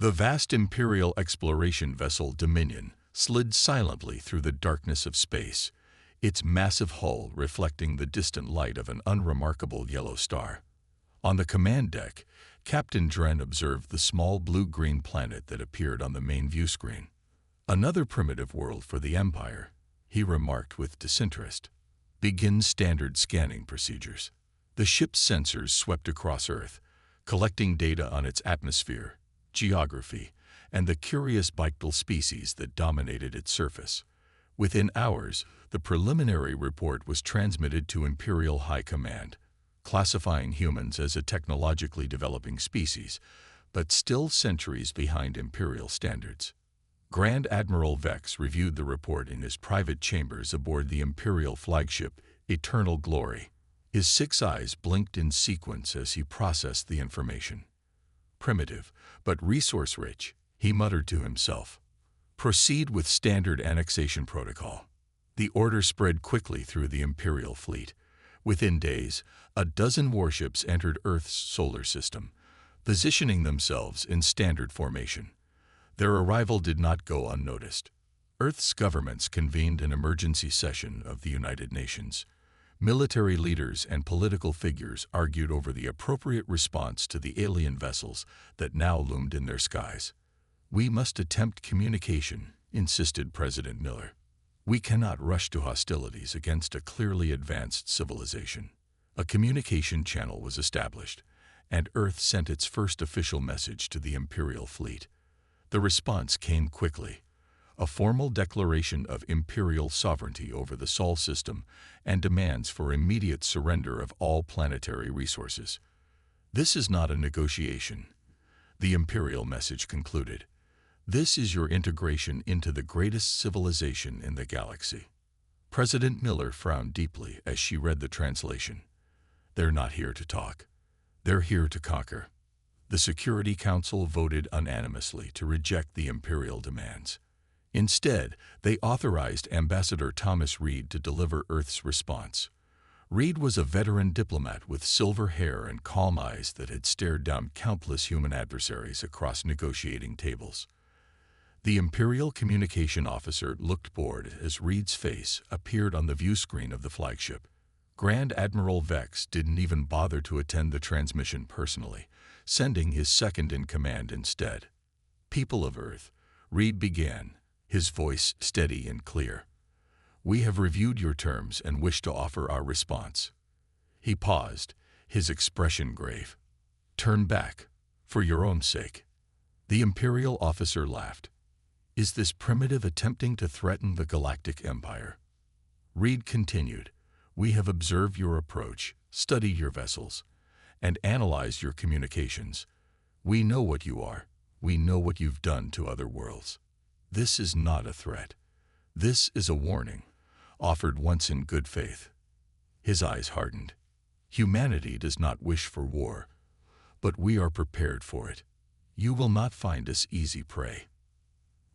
The vast Imperial exploration vessel Dominion slid silently through the darkness of space, its massive hull reflecting the distant light of an unremarkable yellow star. On the command deck, Captain Dren observed the small blue-green planet that appeared on the main view screen. "Another primitive world for the Empire," he remarked with disinterest. "Begin standard scanning procedures." The ship's sensors swept across Earth, collecting data on its atmosphere, geography, and the curious Bictal species that dominated its surface. Within hours, the preliminary report was transmitted to Imperial High Command, classifying humans as a technologically developing species, but still centuries behind Imperial standards. Grand Admiral Vex reviewed the report in his private chambers aboard the Imperial flagship Eternal Glory. His 6 eyes blinked in sequence as he processed the information. "Primitive, but resource-rich," he muttered to himself. "Proceed with standard annexation protocol." The order spread quickly through the Imperial fleet. Within days, a dozen warships entered Earth's solar system, positioning themselves in standard formation. Their arrival did not go unnoticed. Earth's governments convened an emergency session of the United Nations. Military leaders and political figures argued over the appropriate response to the alien vessels that now loomed in their skies. "We must attempt communication," insisted President Miller. "We cannot rush to hostilities against a clearly advanced civilization." A communication channel was established, and Earth sent its first official message to the Imperial fleet. The response came quickly: a formal declaration of imperial sovereignty over the Sol system and demands for immediate surrender of all planetary resources. "This is not a negotiation," the imperial message concluded. "This is your integration into the greatest civilization in the galaxy." President Miller frowned deeply as she read the translation. "They're not here to talk. They're here to conquer." The Security Council voted unanimously to reject the imperial demands. Instead, they authorized Ambassador Thomas Reed to deliver Earth's response. Reed was a veteran diplomat with silver hair and calm eyes that had stared down countless human adversaries across negotiating tables. The Imperial Communication Officer looked bored as Reed's face appeared on the view screen of the flagship. Grand Admiral Vex didn't even bother to attend the transmission personally, sending his second-in-command instead. "People of Earth," Reed began, his voice steady and clear. "We have reviewed your terms and wish to offer our response." He paused, his expression grave. "Turn back, for your own sake." The Imperial officer laughed. "Is this primitive attempting to threaten the Galactic Empire?" Reed continued, "We have observed your approach, studied your vessels, and analyzed your communications. We know what you are. We know what you've done to other worlds. This is not a threat. This is a warning, offered once in good faith." His eyes hardened. "Humanity does not wish for war, but we are prepared for it. You will not find us easy prey."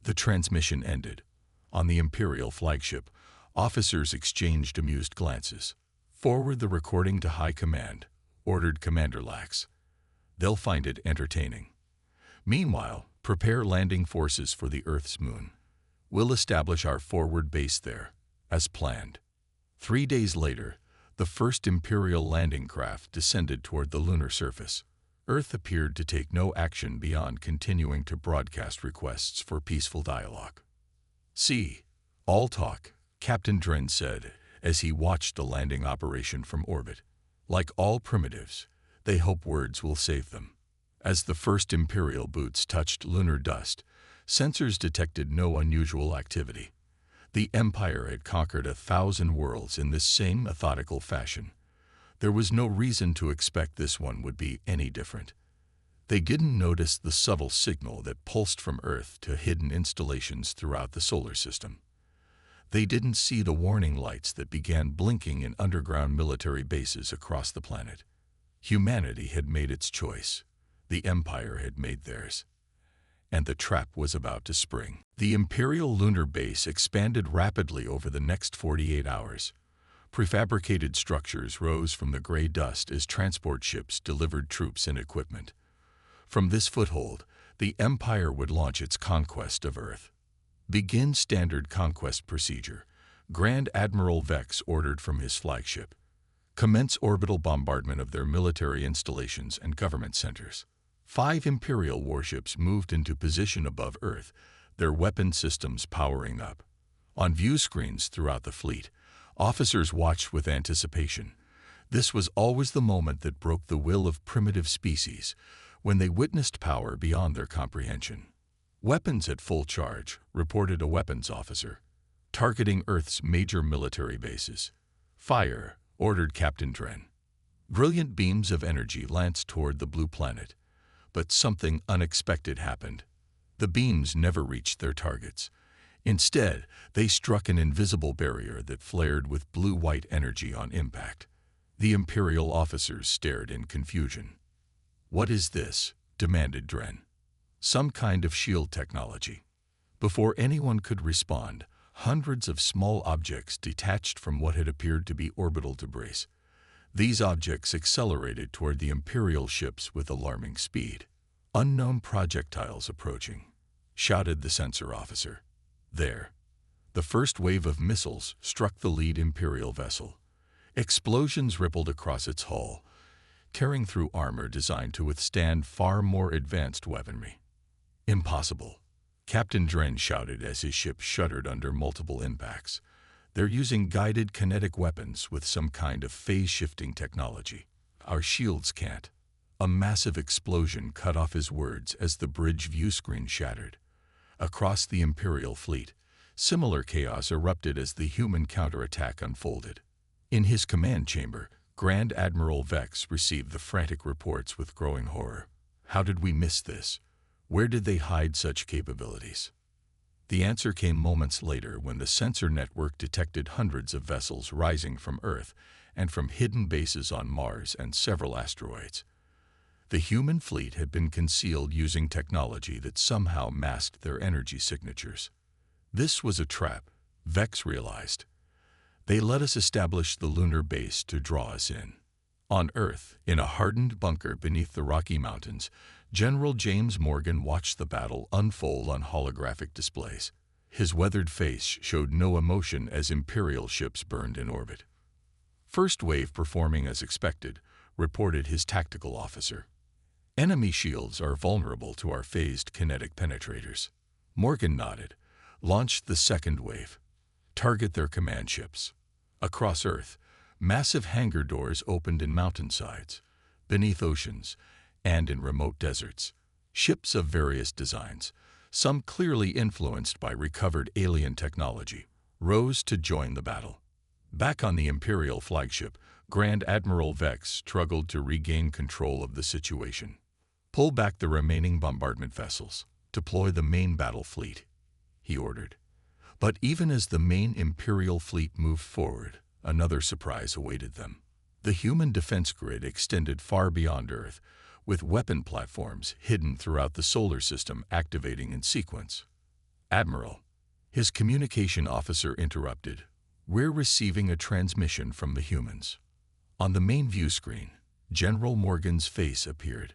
The transmission ended. On the Imperial flagship, officers exchanged amused glances. "Forward the recording to High Command," ordered Commander Lax. "They'll find it entertaining. Meanwhile, prepare landing forces for the Earth's moon. We'll establish our forward base there, as planned." 3 days later, the first Imperial landing craft descended toward the lunar surface. Earth appeared to take no action beyond continuing to broadcast requests for peaceful dialogue. "See, all talk," Captain Dren said as he watched the landing operation from orbit. "Like all primitives, they hope words will save them." As the first Imperial boots touched lunar dust, sensors detected no unusual activity. The Empire had conquered 1,000 worlds in this same methodical fashion. There was no reason to expect this one would be any different. They didn't notice the subtle signal that pulsed from Earth to hidden installations throughout the solar system. They didn't see the warning lights that began blinking in underground military bases across the planet. Humanity had made its choice. The Empire had made theirs. And the trap was about to spring. The Imperial lunar base expanded rapidly over the next 48 hours. Prefabricated structures rose from the gray dust as transport ships delivered troops and equipment. From this foothold, the Empire would launch its conquest of Earth. Begin standard conquest procedure. Grand Admiral Vex ordered from his flagship. Commence orbital bombardment of their military installations and government centers. 5 Imperial warships moved into position above Earth, their weapon systems powering up. On view screens throughout the fleet, officers watched with anticipation. This was always the moment that broke the will of primitive species, when they witnessed power beyond their comprehension. Weapons at full charge, reported a weapons officer. Targeting Earth's major military bases. Fire, ordered Captain Dren. Brilliant beams of energy lanced toward the blue planet. But something unexpected happened. The beams never reached their targets. Instead, they struck an invisible barrier that flared with blue-white energy on impact. The Imperial officers stared in confusion. "What is this?" demanded Dren. "Some kind of shield technology." Before anyone could respond, hundreds of small objects detached from what had appeared to be orbital debris. These objects accelerated toward the Imperial ships with alarming speed. "Unknown projectiles approaching," shouted the sensor officer. There. The first wave of missiles struck the lead Imperial vessel. Explosions rippled across its hull, tearing through armor designed to withstand far more advanced weaponry. "Impossible," Captain Dren shouted as his ship shuddered under multiple impacts. "They're using guided kinetic weapons with some kind of phase-shifting technology. Our shields can't." A massive explosion cut off his words as the bridge view screen shattered. Across the Imperial fleet, similar chaos erupted as the human counterattack unfolded. In his command chamber, Grand Admiral Vex received the frantic reports with growing horror. How did we miss this? Where did they hide such capabilities? The answer came moments later when the sensor network detected hundreds of vessels rising from Earth and from hidden bases on Mars and several asteroids. The human fleet had been concealed using technology that somehow masked their energy signatures. This was a trap, Vex realized. They let us establish the lunar base to draw us in. On Earth, in a hardened bunker beneath the Rocky Mountains, General James Morgan watched the battle unfold on holographic displays. His weathered face showed no emotion as Imperial ships burned in orbit. "First wave performing as expected," reported his tactical officer. "Enemy shields are vulnerable to our phased kinetic penetrators." Morgan nodded. "Launch the second wave. Target their command ships." Across Earth, massive hangar doors opened in mountainsides, beneath oceans, and in remote deserts. Ships of various designs, some clearly influenced by recovered alien technology, rose to join the battle. Back on the Imperial flagship, Grand Admiral Vex struggled to regain control of the situation. "Pull back the remaining bombardment vessels. Deploy the main battle fleet," he ordered. But even as the main Imperial fleet moved forward, another surprise awaited them. The human defense grid extended far beyond Earth, with weapon platforms hidden throughout the solar system activating in sequence. "Admiral," his communication officer interrupted, "we're receiving a transmission from the humans." On the main view screen, General Morgan's face appeared.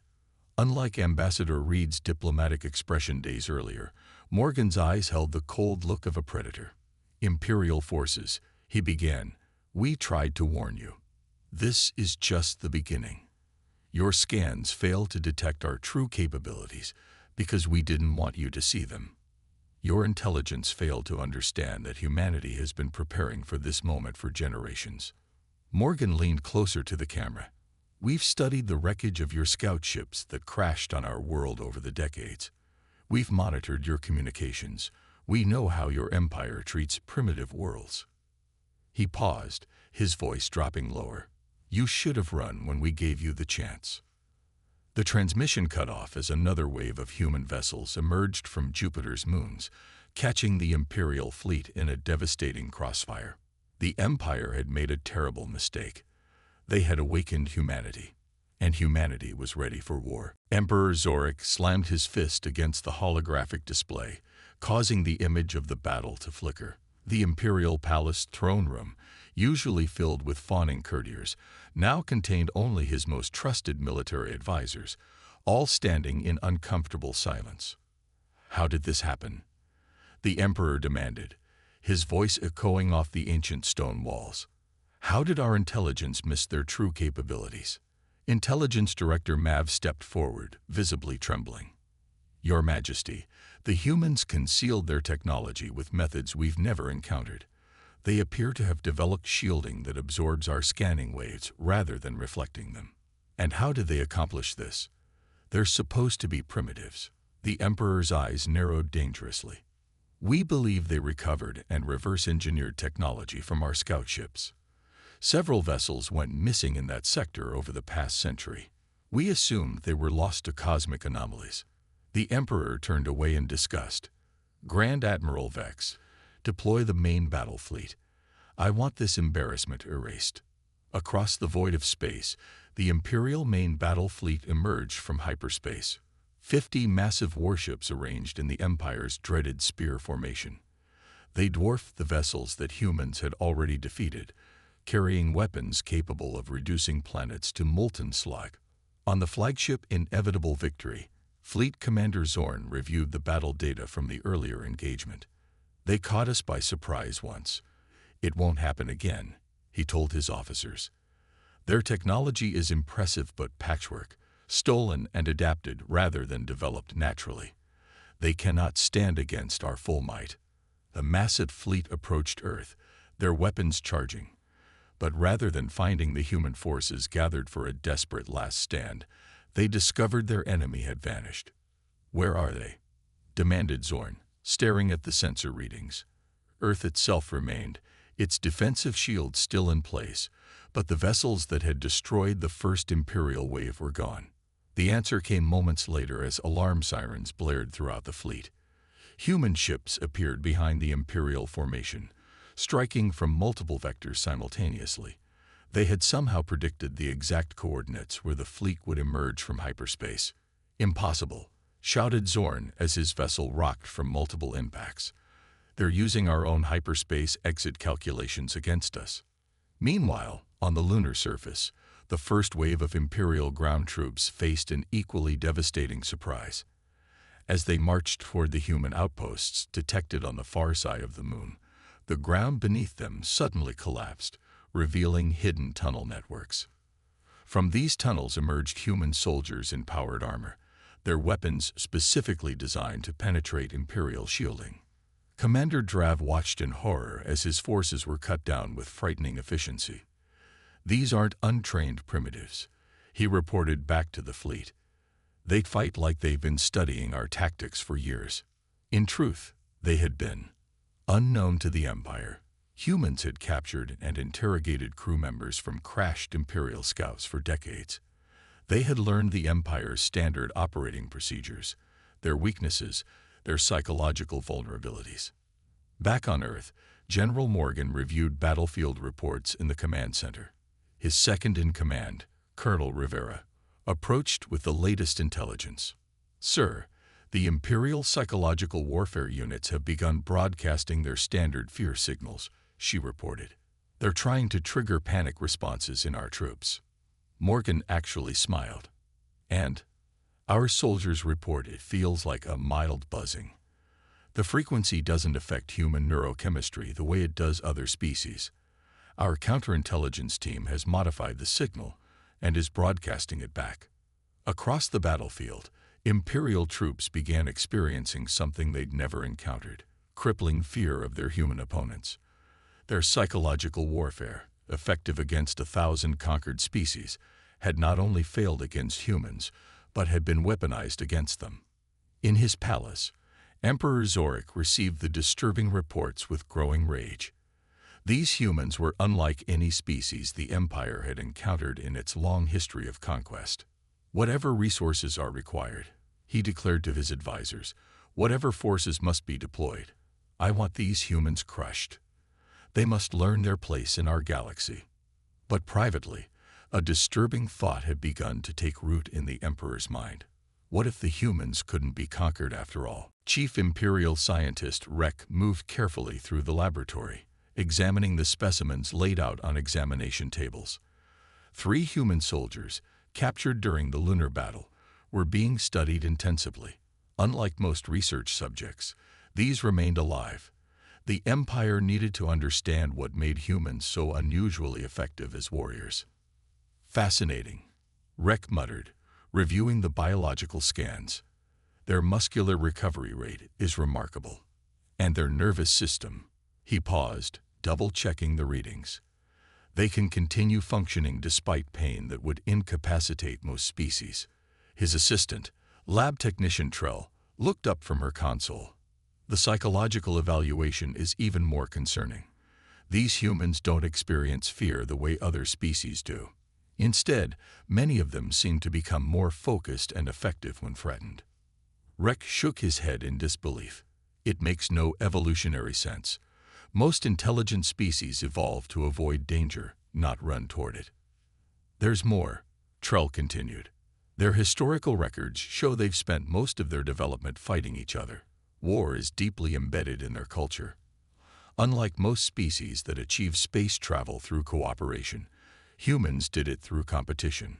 Unlike Ambassador Reed's diplomatic expression days earlier, Morgan's eyes held the cold look of a predator. "Imperial forces," he began, "we tried to warn you. This is just the beginning. Your scans failed to detect our true capabilities because we didn't want you to see them. Your intelligence failed to understand that humanity has been preparing for this moment for generations." Morgan leaned closer to the camera. "We've studied the wreckage of your scout ships that crashed on our world over the decades. We've monitored your communications. We know how your empire treats primitive worlds." He paused, his voice dropping lower. "You should have run when we gave you the chance." The transmission cut off as another wave of human vessels emerged from Jupiter's moons, catching the Imperial fleet in a devastating crossfire. The Empire had made a terrible mistake. They had awakened humanity, and humanity was ready for war. Emperor Zorik slammed his fist against the holographic display, causing the image of the battle to flicker. The Imperial Palace throne room, usually filled with fawning courtiers, now contained only his most trusted military advisors, all standing in uncomfortable silence. How did this happen? The Emperor demanded, his voice echoing off the ancient stone walls. How did our intelligence miss their true capabilities? Intelligence Director Mav stepped forward, visibly trembling. Your Majesty, the humans concealed their technology with methods we've never encountered. They appear to have developed shielding that absorbs our scanning waves rather than reflecting them. And how did they accomplish this? They're supposed to be primitives. The Emperor's eyes narrowed dangerously. We believe they recovered and reverse-engineered technology from our scout ships. Several vessels went missing in that sector over the past century. We assumed they were lost to cosmic anomalies. The Emperor turned away in disgust. Grand Admiral Vex, deploy the main battle fleet. I want this embarrassment erased. Across the void of space, the Imperial main battle fleet emerged from hyperspace. 50 massive warships arranged in the Empire's dreaded spear formation. They dwarfed the vessels that humans had already defeated, carrying weapons capable of reducing planets to molten slag. On the flagship Inevitable Victory, Fleet Commander Zorn reviewed the battle data from the earlier engagement. They caught us by surprise once. It won't happen again, he told his officers. Their technology is impressive but patchwork, stolen and adapted rather than developed naturally. They cannot stand against our full might. The massive fleet approached Earth, their weapons charging. But rather than finding the human forces gathered for a desperate last stand, they discovered their enemy had vanished. Where are they? Demanded Zorn, staring at the sensor readings. Earth itself remained, its defensive shield still in place, but the vessels that had destroyed the first Imperial wave were gone. The answer came moments later as alarm sirens blared throughout the fleet. Human ships appeared behind the Imperial formation, striking from multiple vectors simultaneously. They had somehow predicted the exact coordinates where the fleet would emerge from hyperspace. Impossible, shouted Zorn as his vessel rocked from multiple impacts. They're using our own hyperspace exit calculations against us. Meanwhile, on the lunar surface, the first wave of Imperial ground troops faced an equally devastating surprise. As they marched toward the human outposts detected on the far side of the moon, the ground beneath them suddenly collapsed, revealing hidden tunnel networks. From these tunnels emerged human soldiers in powered armor, their weapons specifically designed to penetrate Imperial shielding. Commander Drav watched in horror as his forces were cut down with frightening efficiency. These aren't untrained primitives, he reported back to the fleet. They fight like they've been studying our tactics for years. In truth, they had been. Unknown to the Empire, humans had captured and interrogated crew members from crashed Imperial scouts for decades. They had learned the Empire's standard operating procedures, their weaknesses, their psychological vulnerabilities. Back on Earth, General Morgan reviewed battlefield reports in the command center. His second-in-command, Colonel Rivera, approached with the latest intelligence. Sir, the Imperial psychological warfare units have begun broadcasting their standard fear signals, she reported. They're trying to trigger panic responses in our troops. Morgan actually smiled. And our soldiers report it feels like a mild buzzing. The frequency doesn't affect human neurochemistry the way it does other species. Our counterintelligence team has modified the signal and is broadcasting it back. Across the battlefield, Imperial troops began experiencing something they'd never encountered, crippling fear of their human opponents. Their psychological warfare, effective against 1,000 conquered species, had not only failed against humans, but had been weaponized against them. In his palace, Emperor Zorik received the disturbing reports with growing rage. These humans were unlike any species the Empire had encountered in its long history of conquest. Whatever resources are required, he declared to his advisors, whatever forces must be deployed, I want these humans crushed. They must learn their place in our galaxy. But privately, a disturbing thought had begun to take root in the Emperor's mind. What if the humans couldn't be conquered after all? Chief Imperial Scientist Rek moved carefully through the laboratory, examining the specimens laid out on examination tables. 3 human soldiers, captured during the lunar battle, were being studied intensively. Unlike most research subjects, these remained alive. The Empire needed to understand what made humans so unusually effective as warriors. Fascinating, Rek muttered, reviewing the biological scans. Their muscular recovery rate is remarkable. And their nervous system. He paused, double-checking the readings. They can continue functioning despite pain that would incapacitate most species. His assistant, lab technician Trell, looked up from her console. The psychological evaluation is even more concerning. These humans don't experience fear the way other species do. Instead, many of them seem to become more focused and effective when threatened. Rek shook his head in disbelief. It makes no evolutionary sense. Most intelligent species evolve to avoid danger, not run toward it. There's more, Trell continued. Their historical records show they've spent most of their development fighting each other. War is deeply embedded in their culture. Unlike most species that achieve space travel through cooperation, humans did it through competition.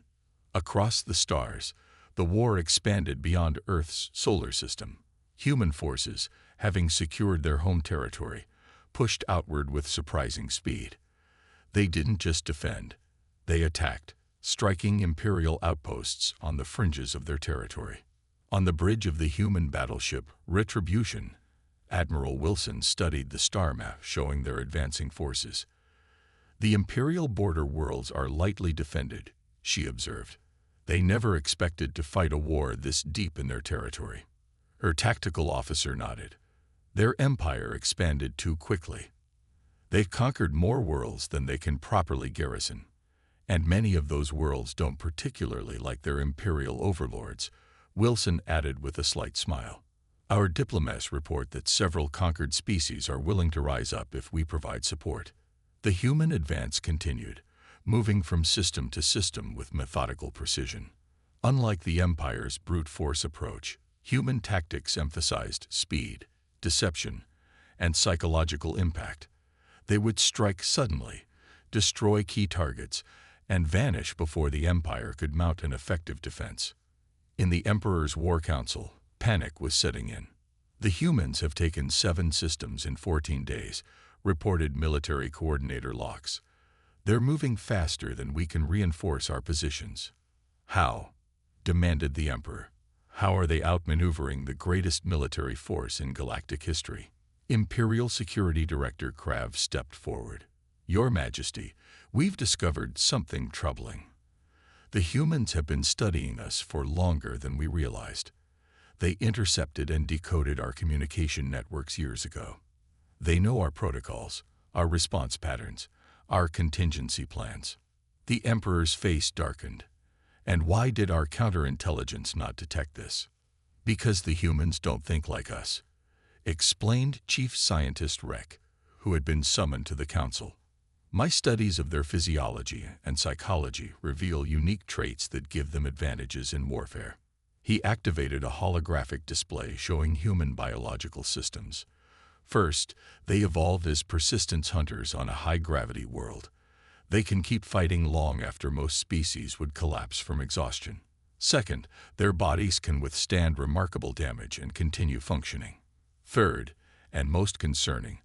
Across the stars, the war expanded beyond Earth's solar system. Human forces, having secured their home territory, pushed outward with surprising speed. They didn't just defend, they attacked, striking Imperial outposts on the fringes of their territory. On the bridge of the human battleship Retribution, Admiral Wilson studied the star map showing their advancing forces. The Imperial border worlds are lightly defended, she observed. They never expected to fight a war this deep in their territory. Her tactical officer nodded. Their empire expanded too quickly. They've conquered more worlds than they can properly garrison, and many of those worlds don't particularly like their Imperial overlords, Wilson added with a slight smile. Our diplomats report that several conquered species are willing to rise up if we provide support. The human advance continued, moving from system to system with methodical precision. Unlike the Empire's brute force approach, human tactics emphasized speed, deception, and psychological impact. They would strike suddenly, destroy key targets, and vanish before the Empire could mount an effective defense. In the Emperor's War Council, panic was setting in. The humans have taken 7 systems in 14 days, reported military coordinator Lox. They're moving faster than we can reinforce our positions. How? Demanded the Emperor. How are they outmaneuvering the greatest military force in galactic history? Imperial Security Director Krav stepped forward. Your Majesty, we've discovered something troubling. The humans have been studying us for longer than we realized. They intercepted and decoded our communication networks years ago. They know our protocols, our response patterns, our contingency plans. The Emperor's face darkened. And why did our counterintelligence not detect this? Because the humans don't think like us, explained Chief Scientist Rek, who had been summoned to the council. My studies of their physiology and psychology reveal unique traits that give them advantages in warfare. He activated a holographic display showing human biological systems. First, they evolved as persistence hunters on a high-gravity world. They can keep fighting long after most species would collapse from exhaustion. Second, their bodies can withstand remarkable damage and continue functioning. Third, and most concerning,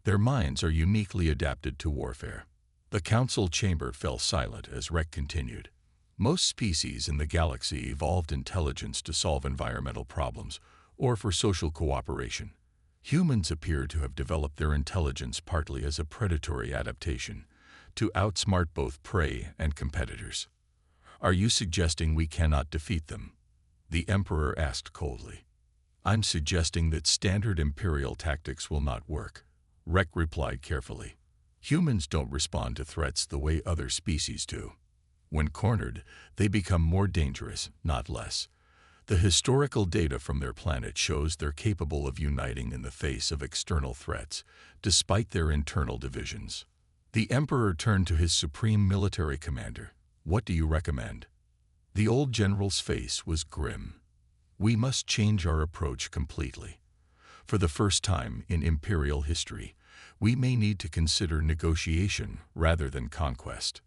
their minds are uniquely adapted to warfare. The council chamber fell silent as Rek continued. Most species in the galaxy evolved intelligence to solve environmental problems or for social cooperation. Humans appear to have developed their intelligence partly as a predatory adaptation, to outsmart both prey and competitors. Are you suggesting we cannot defeat them? The Emperor asked coldly. I'm suggesting that standard Imperial tactics will not work, Rek replied carefully. Humans don't respond to threats the way other species do. When cornered, they become more dangerous, not less. The historical data from their planet shows they're capable of uniting in the face of external threats, despite their internal divisions. The Emperor turned to his supreme military commander. What do you recommend? The old general's face was grim. We must change our approach completely. For the first time in Imperial history, we may need to consider negotiation rather than conquest.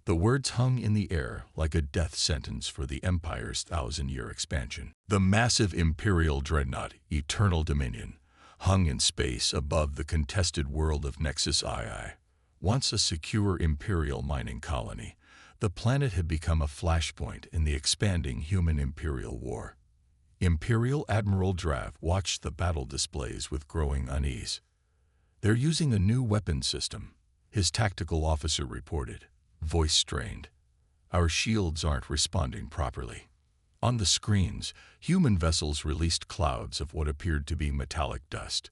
The words hung in the air like a death sentence for the Empire's 1,000-year expansion. The massive Imperial dreadnought, Eternal Dominion, hung in space above the contested world of Nexus II. Once a secure Imperial mining colony, the planet had become a flashpoint in the expanding human-Imperial war. Imperial Admiral Drav watched the battle displays with growing unease. "They're using a new weapon system," his tactical officer reported, voice strained. "Our shields aren't responding properly." On the screens, human vessels released clouds of what appeared to be metallic dust.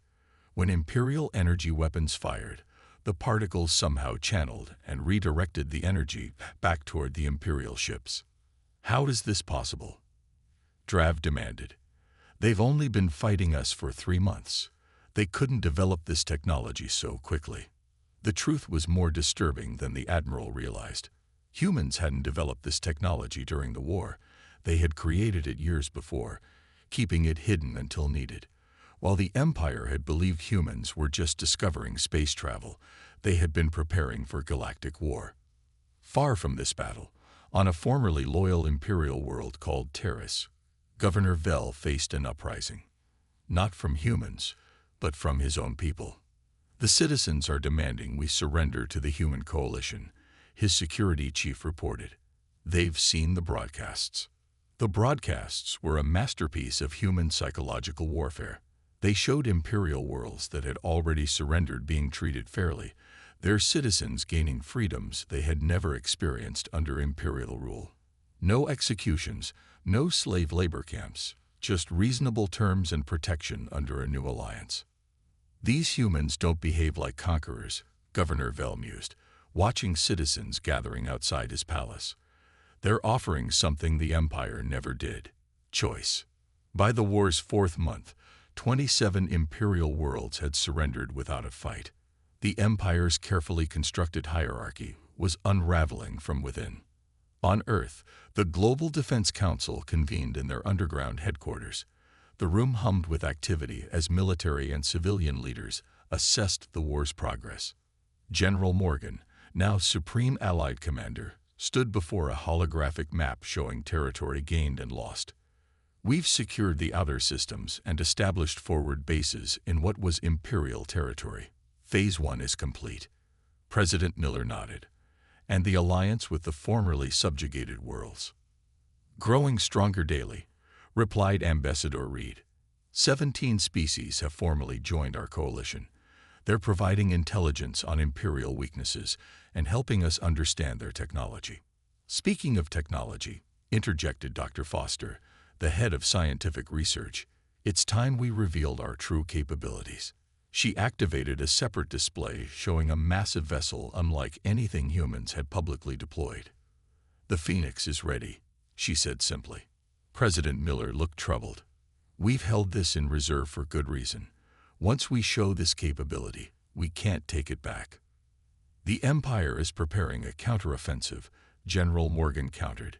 When Imperial energy weapons fired, the particles somehow channeled and redirected the energy back toward the Imperial ships. "How is this possible?" Drav demanded. "They've only been fighting us for 3 months. They couldn't develop this technology so quickly." The truth was more disturbing than the Admiral realized. Humans hadn't developed this technology during the war. They had created it years before, keeping it hidden until needed. While the Empire had believed humans were just discovering space travel, they had been preparing for galactic war. Far from this battle, on a formerly loyal Imperial world called Terrace, Governor Vel faced an uprising. Not from humans, but from his own people. "The citizens are demanding we surrender to the human coalition," his security chief reported. "They've seen the broadcasts." The broadcasts were a masterpiece of human psychological warfare. They showed Imperial worlds that had already surrendered being treated fairly, their citizens gaining freedoms they had never experienced under Imperial rule. No executions, no slave labor camps, just reasonable terms and protection under a new alliance. "These humans don't behave like conquerors," Governor Vel mused, watching citizens gathering outside his palace. "They're offering something the Empire never did: choice." By the war's 4th month, 27 Imperial worlds had surrendered without a fight. The Empire's carefully constructed hierarchy was unraveling from within. On Earth, the Global Defense Council convened in their underground headquarters. The room hummed with activity as military and civilian leaders assessed the war's progress. General Morgan, now Supreme Allied Commander, stood before a holographic map showing territory gained and lost. "We've secured the outer systems and established forward bases in what was Imperial territory. Phase 1 is complete." President Miller nodded. "And the alliance with the formerly subjugated worlds?" "Growing stronger daily," replied Ambassador Reed. 17 species have formally joined our coalition. They're providing intelligence on Imperial weaknesses and helping us understand their technology. "Speaking of technology," interjected Dr. Foster, the head of scientific research, "it's time we revealed our true capabilities." She activated a separate display showing a massive vessel unlike anything humans had publicly deployed. "The Phoenix is ready," she said simply. President Miller looked troubled. "We've held this in reserve for good reason. Once we show this capability, we can't take it back." "The Empire is preparing a counteroffensive," General Morgan countered.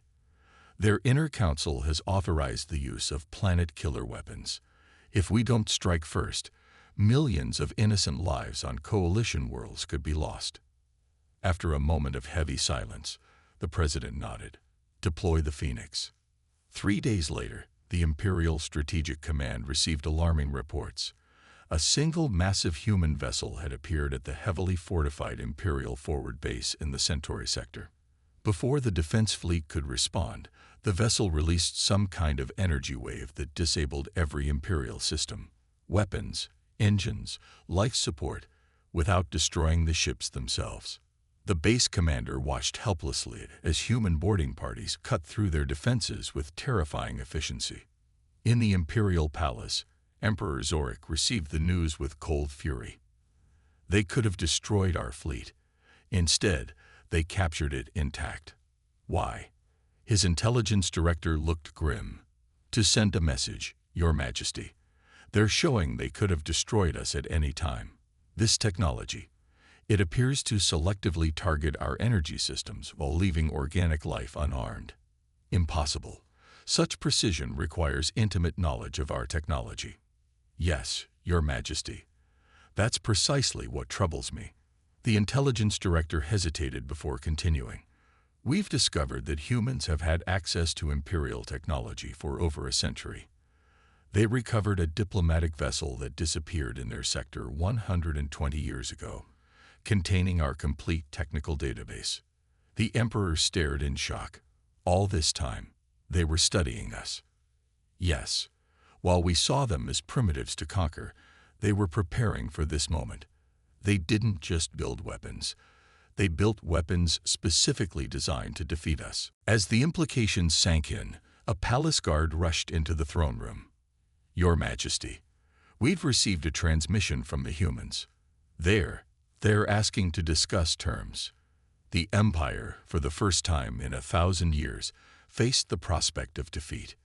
"Their inner council has authorized the use of planet-killer weapons. If we don't strike first, millions of innocent lives on coalition worlds could be lost." After a moment of heavy silence, the president nodded. "Deploy the Phoenix." 3 days later, the Imperial Strategic Command received alarming reports. A single massive human vessel had appeared at the heavily fortified Imperial forward base in the Centauri sector. Before the defense fleet could respond, the vessel released some kind of energy wave that disabled every Imperial system: weapons, engines, life support, without destroying the ships themselves. The base commander watched helplessly as human boarding parties cut through their defenses with terrifying efficiency. In the Imperial Palace, Emperor Zorik received the news with cold fury. "They could have destroyed our fleet. Instead, they captured it intact." "Why?" His intelligence director looked grim. "To send a message, Your Majesty. They're showing they could have destroyed us at any time. This technology, it appears to selectively target our energy systems while leaving organic life unharmed. Impossible. Such precision requires intimate knowledge of our technology." "Yes, Your Majesty. That's precisely what troubles me." The intelligence director hesitated before continuing. We've discovered that humans have had access to Imperial technology for over a century. They recovered a diplomatic vessel that disappeared in their sector 120 years ago, containing our complete technical database. The Emperor stared in shock. All this time, they were studying us. Yes, while we saw them as primitives to conquer, they were preparing for this moment. They didn't just build weapons. They built weapons specifically designed to defeat us. As the implications sank in, a palace guard rushed into the throne room. Your Majesty, we've received a transmission from the humans. They're asking to discuss terms. The Empire, for the first time in 1,000 years, faced the prospect of defeat.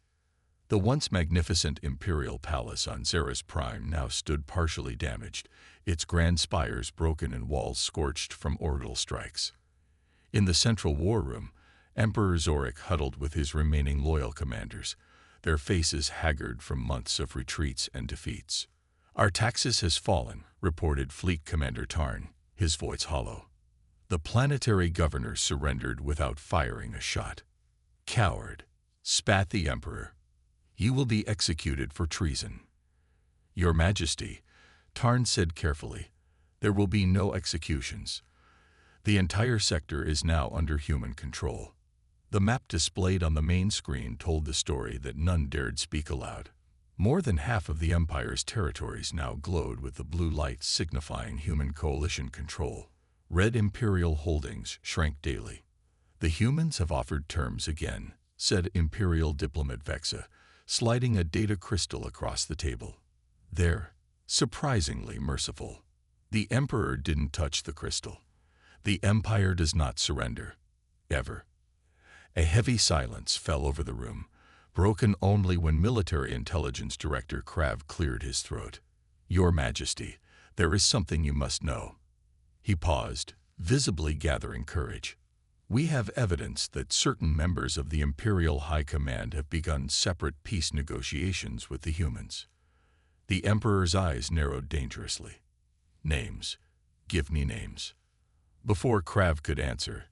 The once magnificent Imperial Palace on Xeris Prime now stood partially damaged, its grand spires broken and walls scorched from orbital strikes. In the central war room, Emperor Zorik huddled with his remaining loyal commanders, their faces haggard from months of retreats and defeats. Our taxis has fallen, reported Fleet Commander Tarn, his voice hollow. The planetary governor surrendered without firing a shot. Coward, spat the Emperor. You will be executed for treason. Your Majesty, Tarn said carefully, there will be no executions. The entire sector is now under human control. The map displayed on the main screen told the story that none dared speak aloud. More than half of the Empire's territories now glowed with the blue light signifying human coalition control. Red Imperial holdings shrank daily. The humans have offered terms again, said Imperial diplomat Vexa, sliding a data crystal across the table. They're surprisingly merciful. The Emperor didn't touch the crystal. The Empire does not surrender. Ever. A heavy silence fell over the room, broken only when Military Intelligence Director Krav cleared his throat. Your Majesty, there is something you must know. He paused, visibly gathering courage. We have evidence that certain members of the Imperial High Command have begun separate peace negotiations with the humans. The Emperor's eyes narrowed dangerously. Names. Give me names. Before Krav could answer,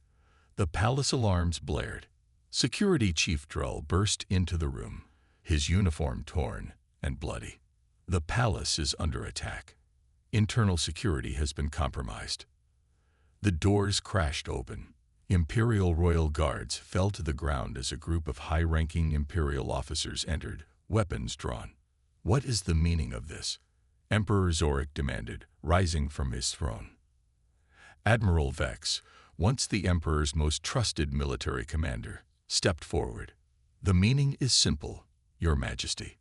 the palace alarms blared. Security Chief Drull burst into the room, his uniform torn and bloody. The palace is under attack. Internal security has been compromised. The doors crashed open. Imperial Royal Guards fell to the ground as a group of high-ranking Imperial officers entered, weapons drawn. What is the meaning of this? Emperor Zorik demanded, rising from his throne. Admiral Vex, once the Emperor's most trusted military commander, stepped forward. The meaning is simple, Your Majesty.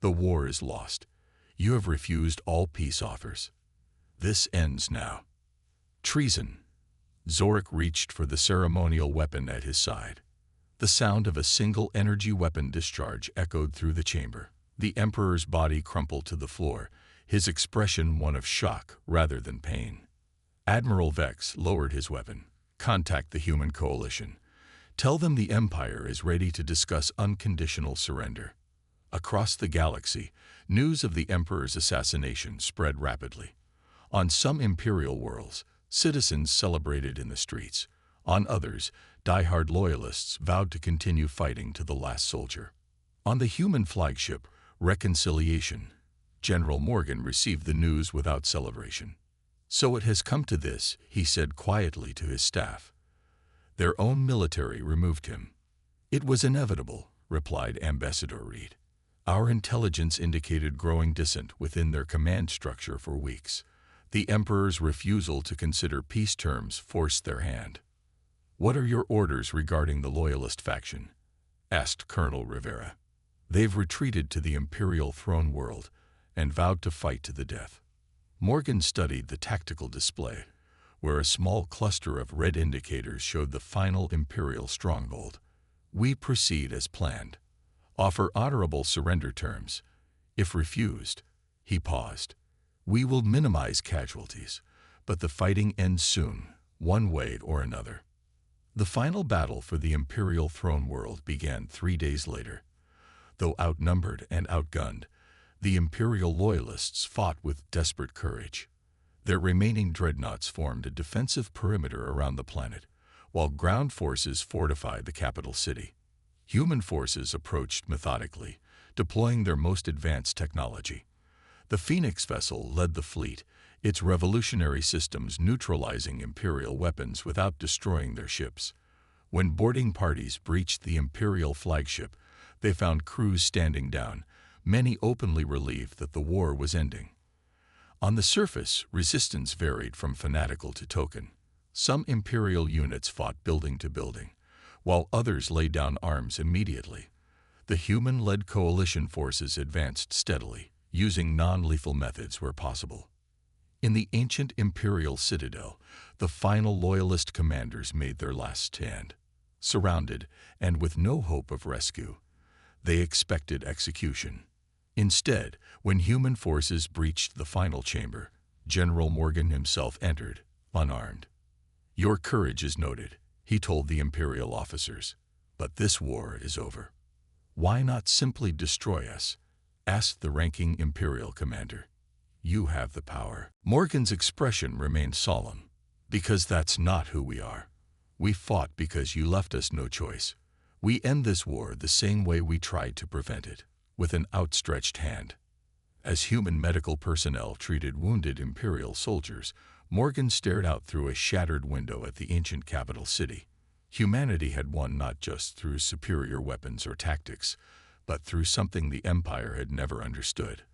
The war is lost. You have refused all peace offers. This ends now. Treason. Zorik reached for the ceremonial weapon at his side. The sound of a single energy weapon discharge echoed through the chamber. The Emperor's body crumpled to the floor, his expression one of shock rather than pain. Admiral Vex lowered his weapon. Contact the human coalition. Tell them the Empire is ready to discuss unconditional surrender. Across the galaxy, news of the Emperor's assassination spread rapidly. On some Imperial worlds, citizens celebrated in the streets. On others, die-hard loyalists vowed to continue fighting to the last soldier. On the human flagship, Reconciliation, General Morgan received the news without celebration. So it has come to this, he said quietly to his staff. Their own military removed him. It was inevitable, replied Ambassador Reed. Our intelligence indicated growing dissent within their command structure for weeks. The Emperor's refusal to consider peace terms forced their hand. What are your orders regarding the Loyalist faction? Asked Colonel Rivera. They've retreated to the Imperial throne world and vowed to fight to the death. Morgan studied the tactical display, where a small cluster of red indicators showed the final Imperial stronghold. We proceed as planned. Offer honorable surrender terms. If refused, he paused. We will minimize casualties, but the fighting ends soon, one way or another. The final battle for the Imperial throne world began 3 days later. Though outnumbered and outgunned, the Imperial loyalists fought with desperate courage. Their remaining dreadnoughts formed a defensive perimeter around the planet, while ground forces fortified the capital city. Human forces approached methodically, deploying their most advanced technology. The Phoenix vessel led the fleet, its revolutionary systems neutralizing Imperial weapons without destroying their ships. When boarding parties breached the Imperial flagship, they found crews standing down, many openly relieved that the war was ending. On the surface, resistance varied from fanatical to token. Some Imperial units fought building to building, while others laid down arms immediately. The human-led coalition forces advanced steadily, using non-lethal methods where possible. In the ancient Imperial citadel, the final loyalist commanders made their last stand. Surrounded, and with no hope of rescue, they expected execution. Instead, when human forces breached the final chamber, General Morgan himself entered, unarmed. "Your courage is noted," he told the Imperial officers, "but this war is over." "Why not simply destroy us?" asked the ranking Imperial commander. "You have the power." Morgan's expression remained solemn. "Because that's not who we are. We fought because you left us no choice. We end this war the same way we tried to prevent it, with an outstretched hand." As human medical personnel treated wounded Imperial soldiers, Morgan stared out through a shattered window at the ancient capital city. Humanity had won not just through superior weapons or tactics, but through something the Empire had never understood: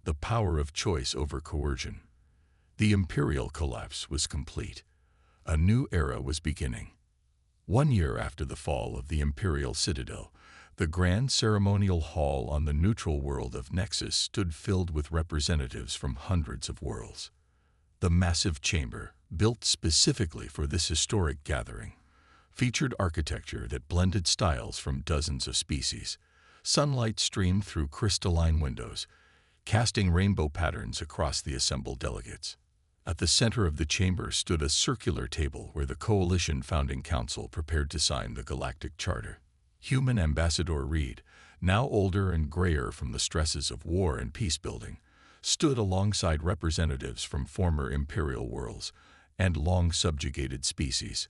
the power of choice over coercion. The Imperial collapse was complete. A new era was beginning. 1 year after the fall of the Imperial citadel, the grand ceremonial hall on the neutral world of Nexus stood filled with representatives from hundreds of worlds. The massive chamber, built specifically for this historic gathering, featured architecture that blended styles from dozens of species. Sunlight streamed through crystalline windows, casting rainbow patterns across the assembled delegates. At the center of the chamber stood a circular table where the Coalition Founding Council prepared to sign the Galactic Charter. Human Ambassador Reed, now older and grayer from the stresses of war and peace building, stood alongside representatives from former Imperial worlds and long subjugated species.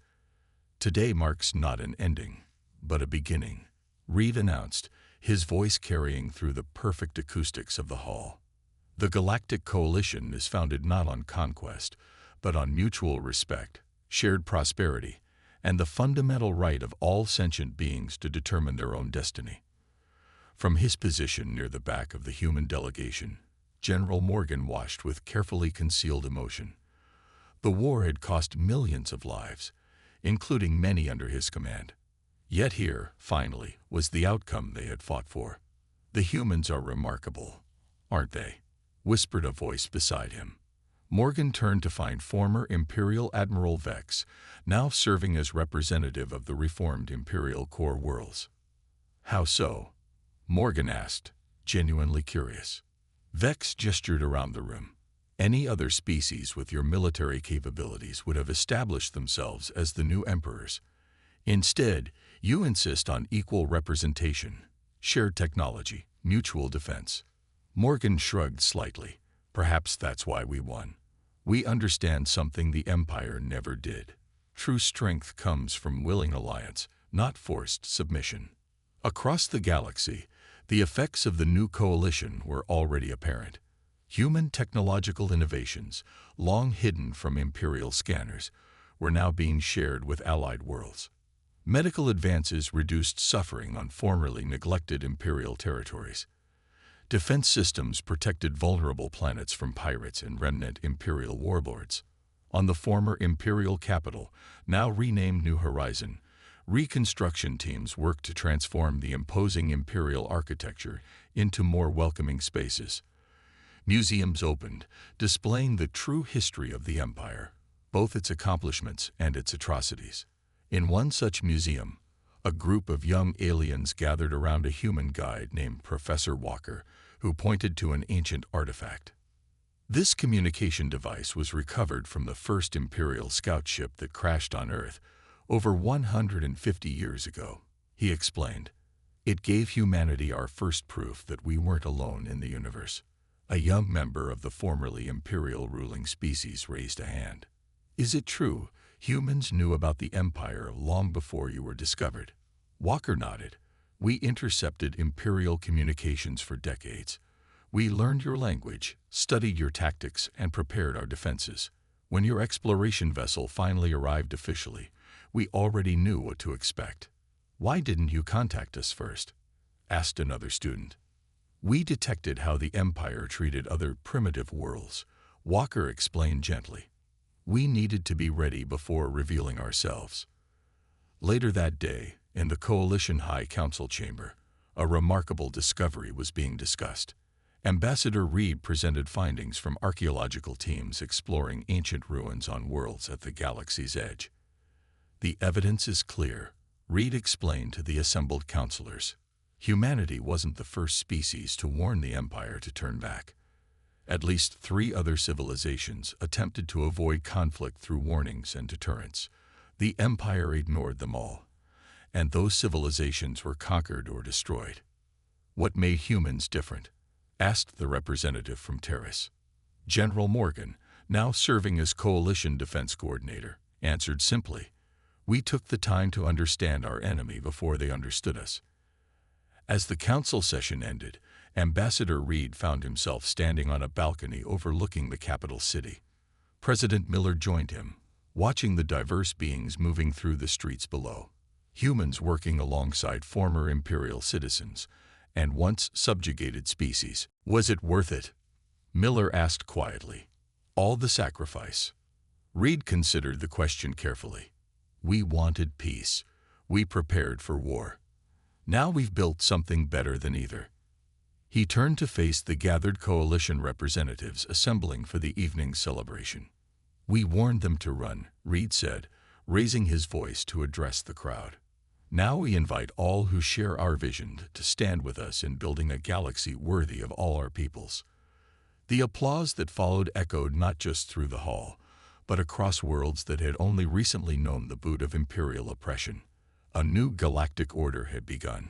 "Today marks not an ending, but a beginning," Reed announced, his voice carrying through the perfect acoustics of the hall. "The Galactic Coalition is founded not on conquest, but on mutual respect, shared prosperity, and the fundamental right of all sentient beings to determine their own destiny." From his position near the back of the human delegation, General Morgan watched with carefully concealed emotion. The war had cost millions of lives, including many under his command. Yet here, finally, was the outcome they had fought for. "The humans are remarkable, aren't they?" whispered a voice beside him. Morgan turned to find former Imperial Admiral Vex, now serving as representative of the reformed Imperial Core worlds. "How so?" Morgan asked, genuinely curious. Vex gestured around the room. "Any other species with your military capabilities would have established themselves as the new emperors. Instead, you insist on equal representation, shared technology, mutual defense." Morgan shrugged slightly. "Perhaps that's why we won. We understand something the Empire never did. True strength comes from willing alliance, not forced submission." Across the galaxy, the effects of the new coalition were already apparent. Human technological innovations, long hidden from Imperial scanners, were now being shared with allied worlds. Medical advances reduced suffering on formerly neglected Imperial territories. Defense systems protected vulnerable planets from pirates and remnant Imperial warlords. On the former Imperial capital, now renamed New Horizon, reconstruction teams worked to transform the imposing Imperial architecture into more welcoming spaces. Museums opened, displaying the true history of the Empire, both its accomplishments and its atrocities. In one such museum, a group of young aliens gathered around a human guide named Professor Walker, who pointed to an ancient artifact. This communication device was recovered from the first Imperial scout ship that crashed on Earth over 150 years ago, he explained. "It gave humanity our first proof that we weren't alone in the universe." A young member of the formerly Imperial ruling species raised a hand. "Is it true Humans knew about the Empire long before you were discovered. Walker nodded. We intercepted Imperial communications for decades. We learned your language, studied your tactics, and prepared our defenses. When your exploration vessel finally arrived officially, we already knew what to expect. Why didn't you contact us first? Asked another student. We detected how the Empire treated other primitive worlds, Walker explained gently. We needed to be ready before revealing ourselves. Later that day, in the Coalition High Council chamber, a remarkable discovery was being discussed. Ambassador Reed presented findings from archaeological teams exploring ancient ruins on worlds at the galaxy's edge. The evidence is clear, Reed explained to the assembled counselors. Humanity wasn't the first species to warn the Empire to turn back. At least 3 other civilizations attempted to avoid conflict through warnings and deterrence. The Empire ignored them all, and those civilizations were conquered or destroyed. What made humans different? Asked the representative from Terrace. General Morgan, now serving as Coalition Defense Coordinator, answered simply, "We took the time to understand our enemy before they understood us." As the council session ended, Ambassador Reed found himself standing on a balcony overlooking the capital city. President Miller joined him, watching the diverse beings moving through the streets below. Humans working alongside former Imperial citizens and once subjugated species. Was it worth it? Miller asked quietly. All the sacrifice. Reed considered the question carefully. We wanted peace. We prepared for war. Now we've built something better than either. He turned to face the gathered coalition representatives assembling for the evening's celebration. We warned them to run, Reed said, raising his voice to address the crowd. Now we invite all who share our vision to stand with us in building a galaxy worthy of all our peoples. The applause that followed echoed not just through the hall, but across worlds that had only recently known the boot of Imperial oppression. A new galactic order had begun.